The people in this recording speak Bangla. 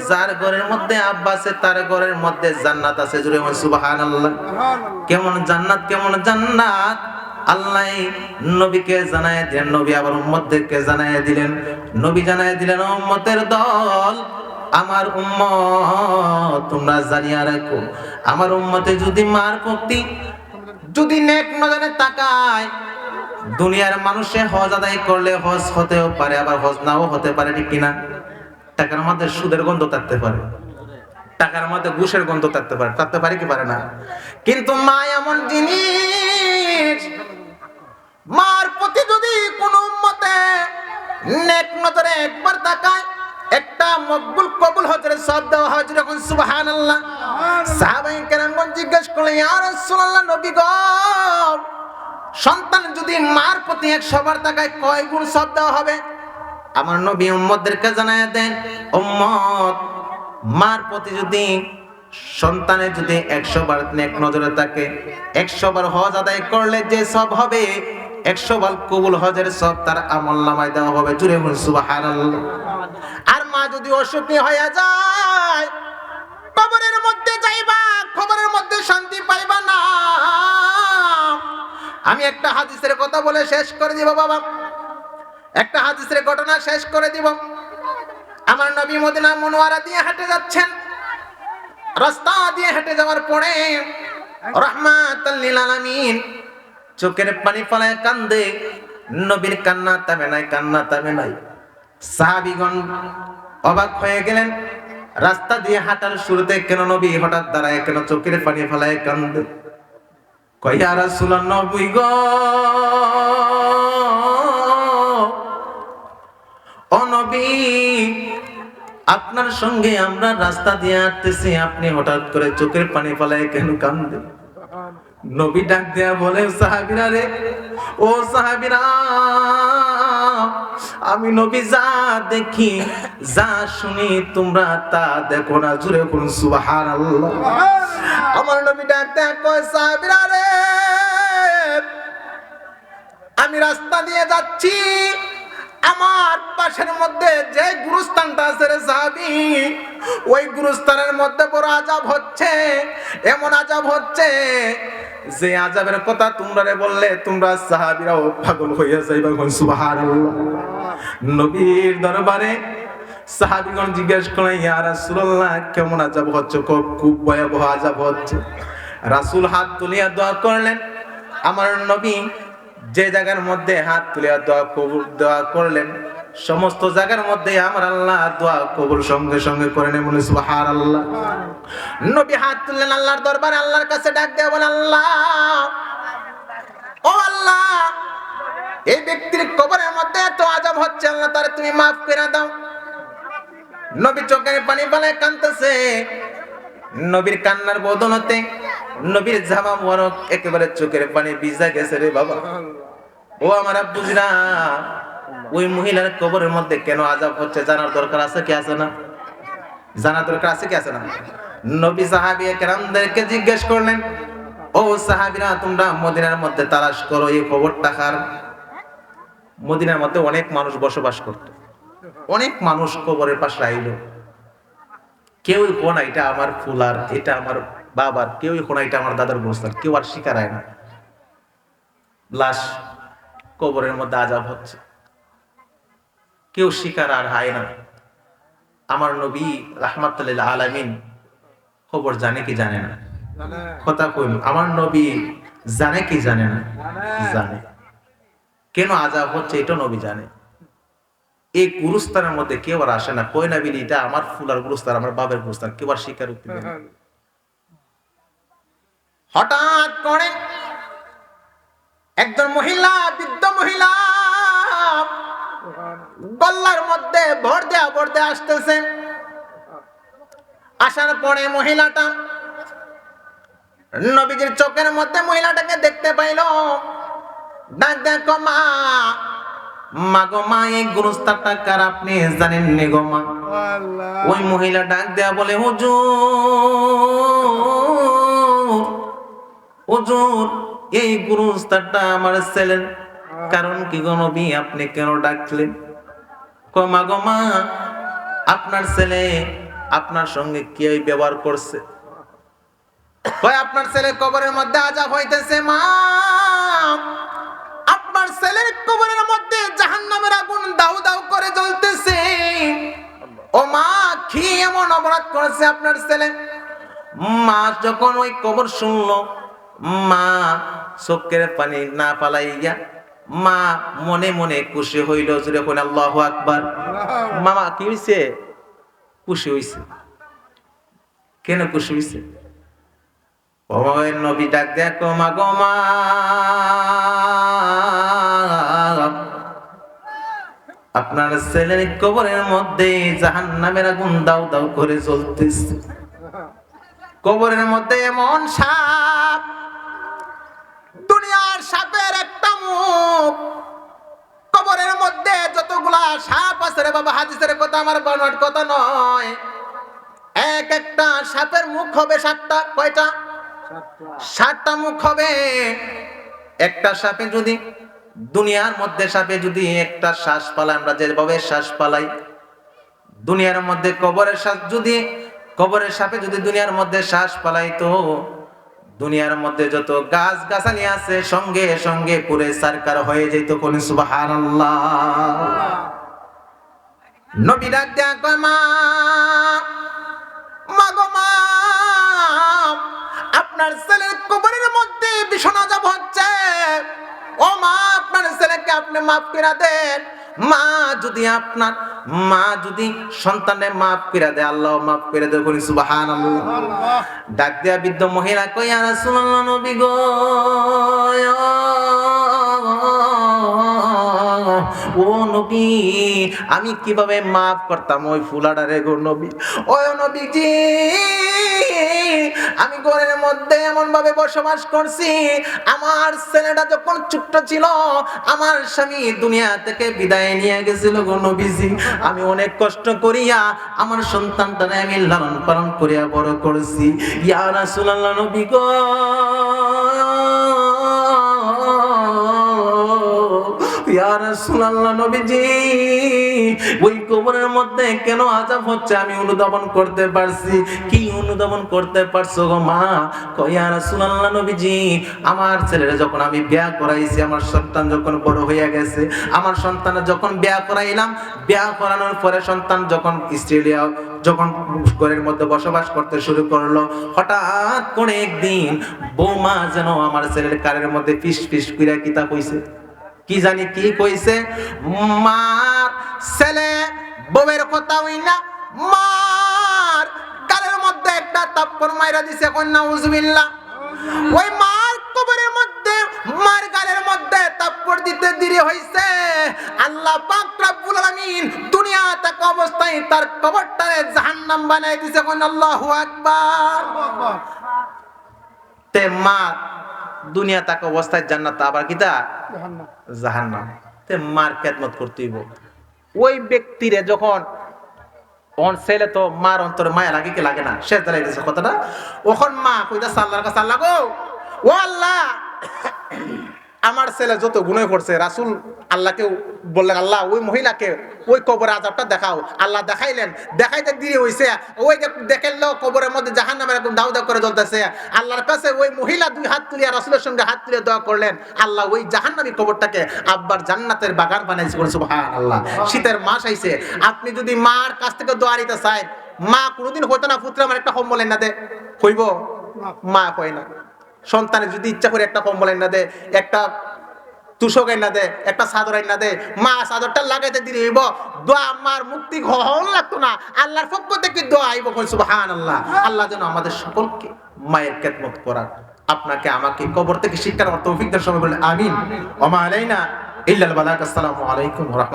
যার ঘরের মধ্যে আব্বা আছে তার ঘরের মধ্যে জান্নাত আছে। জোরে বলেন সুবহানাল্লাহ। কেমন জান্নাত, কেমন জান্নাত আল্লাহ নবীকে জানায় দিলেন, নবী আবার উম্মতদেরকে জানায় দিলেন। নবী জানায় দিলেন, উম্মতের দল, আমার উম্মত তোমরা জানিয়া রাখো, আমার উম্মতে যদি মার প্রতি যদি নেক নজরে তাকায়, দুনিয়ার মানুষে হজ আদায় করলে হজ হতেও পারে, আবার হজ নাও হতে পারে, ঠিক কিনা? টাকার মধ্যে সুদের গন্ধ থাকতে পারে, টাকার মধ্যে ঘুষের গন্ধ থাকতে পারে কি পারে না? কিন্তু মা এমন জিনিস, মার প্রতি যদি কোনো উম্মতে নেক নজরে একবার তাকায়, একটা মকবুল কবুল হজের সওয়াব দেওয়া হয়। যখন সুবহানাল্লাহ। সাহাবায়ে কেরামগণ জিজ্ঞেস করলেন, ইয়া রাসূলুল্লাহ, নবী গো, সন্তান যদি মার প্রতি 100 বার তাকায় কয় গুণ সওয়াব দেওয়া হবে? আমার নবী উম্মতদেরকে জানায় দেন, উম্মত, মার প্রতি যদি সন্তানের যদি 100 বার নেক নজরে থাকে, 100 বার হজ আদায় করলে যে সওয়াব হবে, 100 বার কবুল হজের সওয়াব তার আমলনামায় দেওয়া হবে। জুরে বলুন সুবহানাল্লাহ। আর মা যদি অসুখী হয়ে যায়, কবরের মধ্যে যাইবা, কবরের মধ্যে শান্তি পাইবা না। আমি একটা হাদিসের কথা বলে শেষ করে দিব বাবা, একটা হাদিসের ঘটনা শেষ করে দিব। আমার নবী মদিনা মুনওয়ারা দিয়ে হেঁটে যাচ্ছেন, রাস্তা দিয়ে হেঁটে যাওয়ার পরে রাহমাতাল লিল আলামিন চোখের পানি ফেলায় কান্দে। নবীর কান্না থামে নাই, কান্না থামে নাই। সাহাবীগণ অবাক হয়ে গেলেন, রাস্তা দিয়ে হাঁটার শুরুতে কেন নবী হঠাৎ দাঁড়ায়, কেন চোখের পানি ফেলায় কান্দে? কয়, ইয়া রাসূলুল্লাহ, নবী গো, ও নবী, আপনার সঙ্গে আমরা রাস্তা দিয়ে হাঁটতেছি, আপনি হঠাৎ করে চোখের পানি ফেলায় কেন কান্দেন? নবী ডাক দেয়া বলে, সাহাবীরা রে, ও সাহাবীরা, আমি নবী যা দেখি, যা শুনি, তোমরা তা দেখো না। জুরে বলুন সুবহানাল্লাহ। আমার নবী ডাক দেয়া কয়, সাহাবীরা রে, আমি রাস্তা দিয়ে যাচ্ছি, আমার পাশের মধ্যে যে গুরুস্থানটা আছে রে সাহাবী, ওই গুরুস্থানের মধ্যে বড় আযাব হচ্ছে, এমন আযাব হচ্ছে যে আযাবের কথা তোমরা রে বললে তোমরা সাহাবীরাও পাগল হইয়া যাইবা। সুবহানাল্লাহ। নবীর দরবারে সাহাবীগণ জিজ্ঞেস করলেন, ইয়া রাসূলুল্লাহ, কেমন আযাব হচ্ছে? খুব ভয়াবহ আযাব হচ্ছে। রাসূল হাত তুলিয়া দোয়া করলেন। আমার নবী যে জায়গার মধ্যে হাত তুলিয়া দোয়া করলেন, সমস্ত জায়গার মধ্যে আমার আল্লাহ দোয়া কবুল সঙ্গে সঙ্গে করে নেন। বলে সুবহানাল্লাহ। নবী হাত তুললেন আল্লাহর দরবারে, আল্লাহর কাছে ডাক দেয়া বলেন, আল্লাহ, ও আল্লাহ, এই ব্যক্তির কবরের মধ্যে এত আযাব হচ্ছে, আল্লাহ তারে তুমি মাফ করে দাও। নবী চোখের পানি ফেলায় কাঁদতেছে। নবীর কান্নার বদনতে নবীর জামা মোবারক একেবারে চোখের পানি ভিজা গেছে রে বাবা। ও আমার আব্বুজিরা, ওই মহিলার কবরের মধ্যে কেন আযাব হচ্ছে জানার দরকার আছে কি আছে না? জানার দরকার আছে কি আছে না? নবী সাহাবী কেরামদেরকে জিজ্ঞেস করলেন, ও সাহাবীরা, তোমরা মদিনার মধ্যে তালাশ করো, এই খবরটা কার? মদিনার মধ্যে অনেক মানুষ বসবাস করত, অনেক মানুষ কবরের পাশে আইলো। কেউই কোন এটা আমার ফুলার, এটা আমার বাবার, কেউই কোন এটা আমার দাদার গোস্তার, কেউ আর স্বীকার হয় না। লাশ কবরের মধ্যে আযাব হচ্ছে, কেউ স্বীকার আর হয় না। আমার নবী রাহমাতুল লিল আলামিন খবর জানে কি জানে না? কথা কইল, আমার নবী জানে কি জানে না? জানে। কেন আযাব হচ্ছে এটা নবী জানে। এই গুরুস্থানের মধ্যে কেউ আর আসে না, কই না বিলি এটা আমার ফুলার গুরুস্থান, আমার বাবার গুরুস্থান, কেউ আর স্বীকার করতে পারে না। হঠাৎ করে একজন মহিলা, বৃদ্ধ মহিলা, গল্লার মধ্যে ভর দেয়া আসতেছে। আসার পরে মহিলাটা নবীজির চোখের মধ্যে মহিলাটাকে দেখতে পাইল। ডাক দেখো, মা, মা গো মা, এই গুরুস্থানটা কার আপনি জানেন নি গো মা? ওই মহিলা ডাক দেয়া বলে, হুজুর, হুজুর, এই গুরুস্থানটা আমার ছেলের। কারণ কি গো নবী, আপনি কেন ডাকলেন? কয়, মা গো মা, আপনার ছেলে আপনার সঙ্গে কি ব্যবহার করছে? কয় আপনার ছেলে কবরের মধ্যে আযাব হইতেছে মা, আপনার ছেলের কবরের মধ্যে জাহান্নামের আগুন দাউ দাউ করে জ্বলতেছে। ও মা, কি এমন অপরাধ করেছে আপনার ছেলে? মা যখন ওই খবর শুনলো, মা চোখের পানি না পালাইয়া মা মনে মনে খুশি হইল। জোরে কইন আল্লাহু আকবার। মামা কি হইছে? খুশি হইছে। কেন খুশি হইছে? ওই নবী ডাক দেখো মা গো মা, আপনার ছেলের কবরের মধ্যে জাহান্নামের আগুন দাউ দাউ করে জ্বলতেছে। কবরের মধ্যে এমন সাপ, দুনিয়ার সাপের একটা মুখ। কবরের মধ্যে যতগুলা সাপ আছে রে বাবা, হাদিসের কথা, আমার বানোয়াট কথা নয়, এক একটা সাপের মুখ হবে 7টা। কয়টা? 7টা মুখ হবে। একটা সাপে যদি দুনিয়ার মধ্যে সাপে যদি একটা শ্বাস পালাই, আমরা যেভাবে শ্বাস পালাই দুনিয়ার মধ্যে, কবরের সাপে যদি দুনিয়ার মধ্যে শ্বাস পালাই, তো দুনিয়ার মধ্যে যত গাছ গাছালি আছে সঙ্গে সঙ্গে পুরে সারকার হয়ে যেত। কোন সুবহানাল্লাহ। নবী ডাক দেয়া কয় মা, মা গো মা, আপনার ছেলের কবরের মধ্যে ভীষণ আযাব হচ্ছে। ও মা, আপনার ছেলেকে আপনি মাফ করে দেন। মা যদি সন্তানের মাফ করে দেয়, আল্লাহ মাফ করে দেয়। বলি সুবহানাল্লাহ। ডাক দেয়া বৃদ্ধ মহিলা কই, ইয়া রাসূলুল্লাহ, নবী গো, ও নবী, আমি কিভাবে মাফ করতাম ওই ফুলাডারে গো নবী। ও নবীজি, আমি ঘরের মধ্যে এমন ভাবে বসবাস করছি, আমার ছেলেটা যখন ছোট্ট ছিল আমার স্বামী দুনিয়া থেকে বিদায় নিয়ে গেছিল গো নবীজি। আমি অনেক কষ্ট করিয়া আমার সন্তানটারে আমি লালন পালন করিয়া বড় করেছি। ইয়া রাসূলুল্লাহ, নবী গো, ইয়া রাসূলুল্লাহ, নবীজি, ওই কবরের মধ্যে কেন আযাব হচ্ছে আমি অনুধাবন করতে পারছি। কি অনুধাবন করতে পারছো গো মা? কয়, ইয়া রাসূলুল্লাহ, নবীজি, আমার ছেলের যখন আমি বিয়া করাইছি, আমার সন্তান যখন বড় হইয়া গেছে, আমার সন্তানের যখন বিয়া করাইলাম, বিয়া করানোর পরে সন্তান যখন যখন ঘরের মধ্যে বসবাস করতে শুরু করলো, হঠাৎ করে একদিন বৌমা যেন আমার ছেলের কানের মধ্যে ফিস ফিস কইরা কিতা কইছে, কি জানি কি কইছে। মার ছেলে বউয়ের কথা হই না, মার গালের মধ্যে একটা থাপ্পড় মাইরা দিছে। কন্যা উযবিল্লাহ। ওই মার কবরের মধ্যে, মার গালের মধ্যে থাপ্পড় দিতে দেরি হইছে, আল্লাহ পাক রব্বুল আলামিন দুনিয়া থাকা অবস্থায় তার কবরটারে জাহান্নাম বানাই দিছে। কন্যা আল্লাহু আকবার। তে মা দুনিয়া থাকা অবস্থায় জান্নাত, আবার কিতা জাহান্নাম। তে মার খেদমত করতে হইব। ওই ব্যক্তিরে যখন ছেলে তো মার অন্তরে মায়া লাগে কি লাগে না, সে দাঁড়াইতেছে কথাটা, ওখন মা কইতাছে আল্লাহর কাছে, আল্লাহ গো, ও আল্লাহ, আমার ছেলে যত গুনাহ করছে, রাসূল আল্লাহকে বললেন, আল্লাহ ওই মহিলাকে ওই কবরে আযাবটা দেখাও। আল্লাহ দেখাইলেন, দেখাইতে দেরি হইছে, ওই যে দেখাইলো কবরের মধ্যে জাহান্নামের আগুন দাউ দাউ করে জ্বলতেছে। আল্লাহর কাছে ওই মহিলা 2 হাত তুলিয়া রাসূলের সঙ্গে হাত তুলে দোয়া করলেন, আল্লাহ ওই জাহান্নামী কবরটাকে আব্বার জান্নাতের বাগান বানাইছে। সুবহানাল্লাহ। শীতের মাস আইছে, আপনি যদি মার কাছ থেকে দোয়া নিতে চান, মা কোনোদিন হইতো না পুত্র আমার একটা কম্বল এনে দে, কইব? মা কয় না। সন্তানের যদি ইচ্ছা করে একটা কম্বল এনে দে, একটা তুষক এনে দে, একটা চাদর এনে দে, মা চাদরটা লাগাইতে দিলে হইব, দোয়া আমার মুক্তি হন লাগতো না, আল্লাহর পক্ষ থেকে দোয়া আইব। সুবহানাল্লাহ। আল্লাহ যেন আমাদের সকলকে মায়ের খেদমত করার, আপনাকে আমাকে কবর থেকে শিক্ষার তৌফিক দেওয়ার সময় বলেন আমিন। ওয়া মা আলাইনা ইল্লাল বালাগ। আসসালামু আলাইকুম ওয়া রাহমাতুল্লাহ।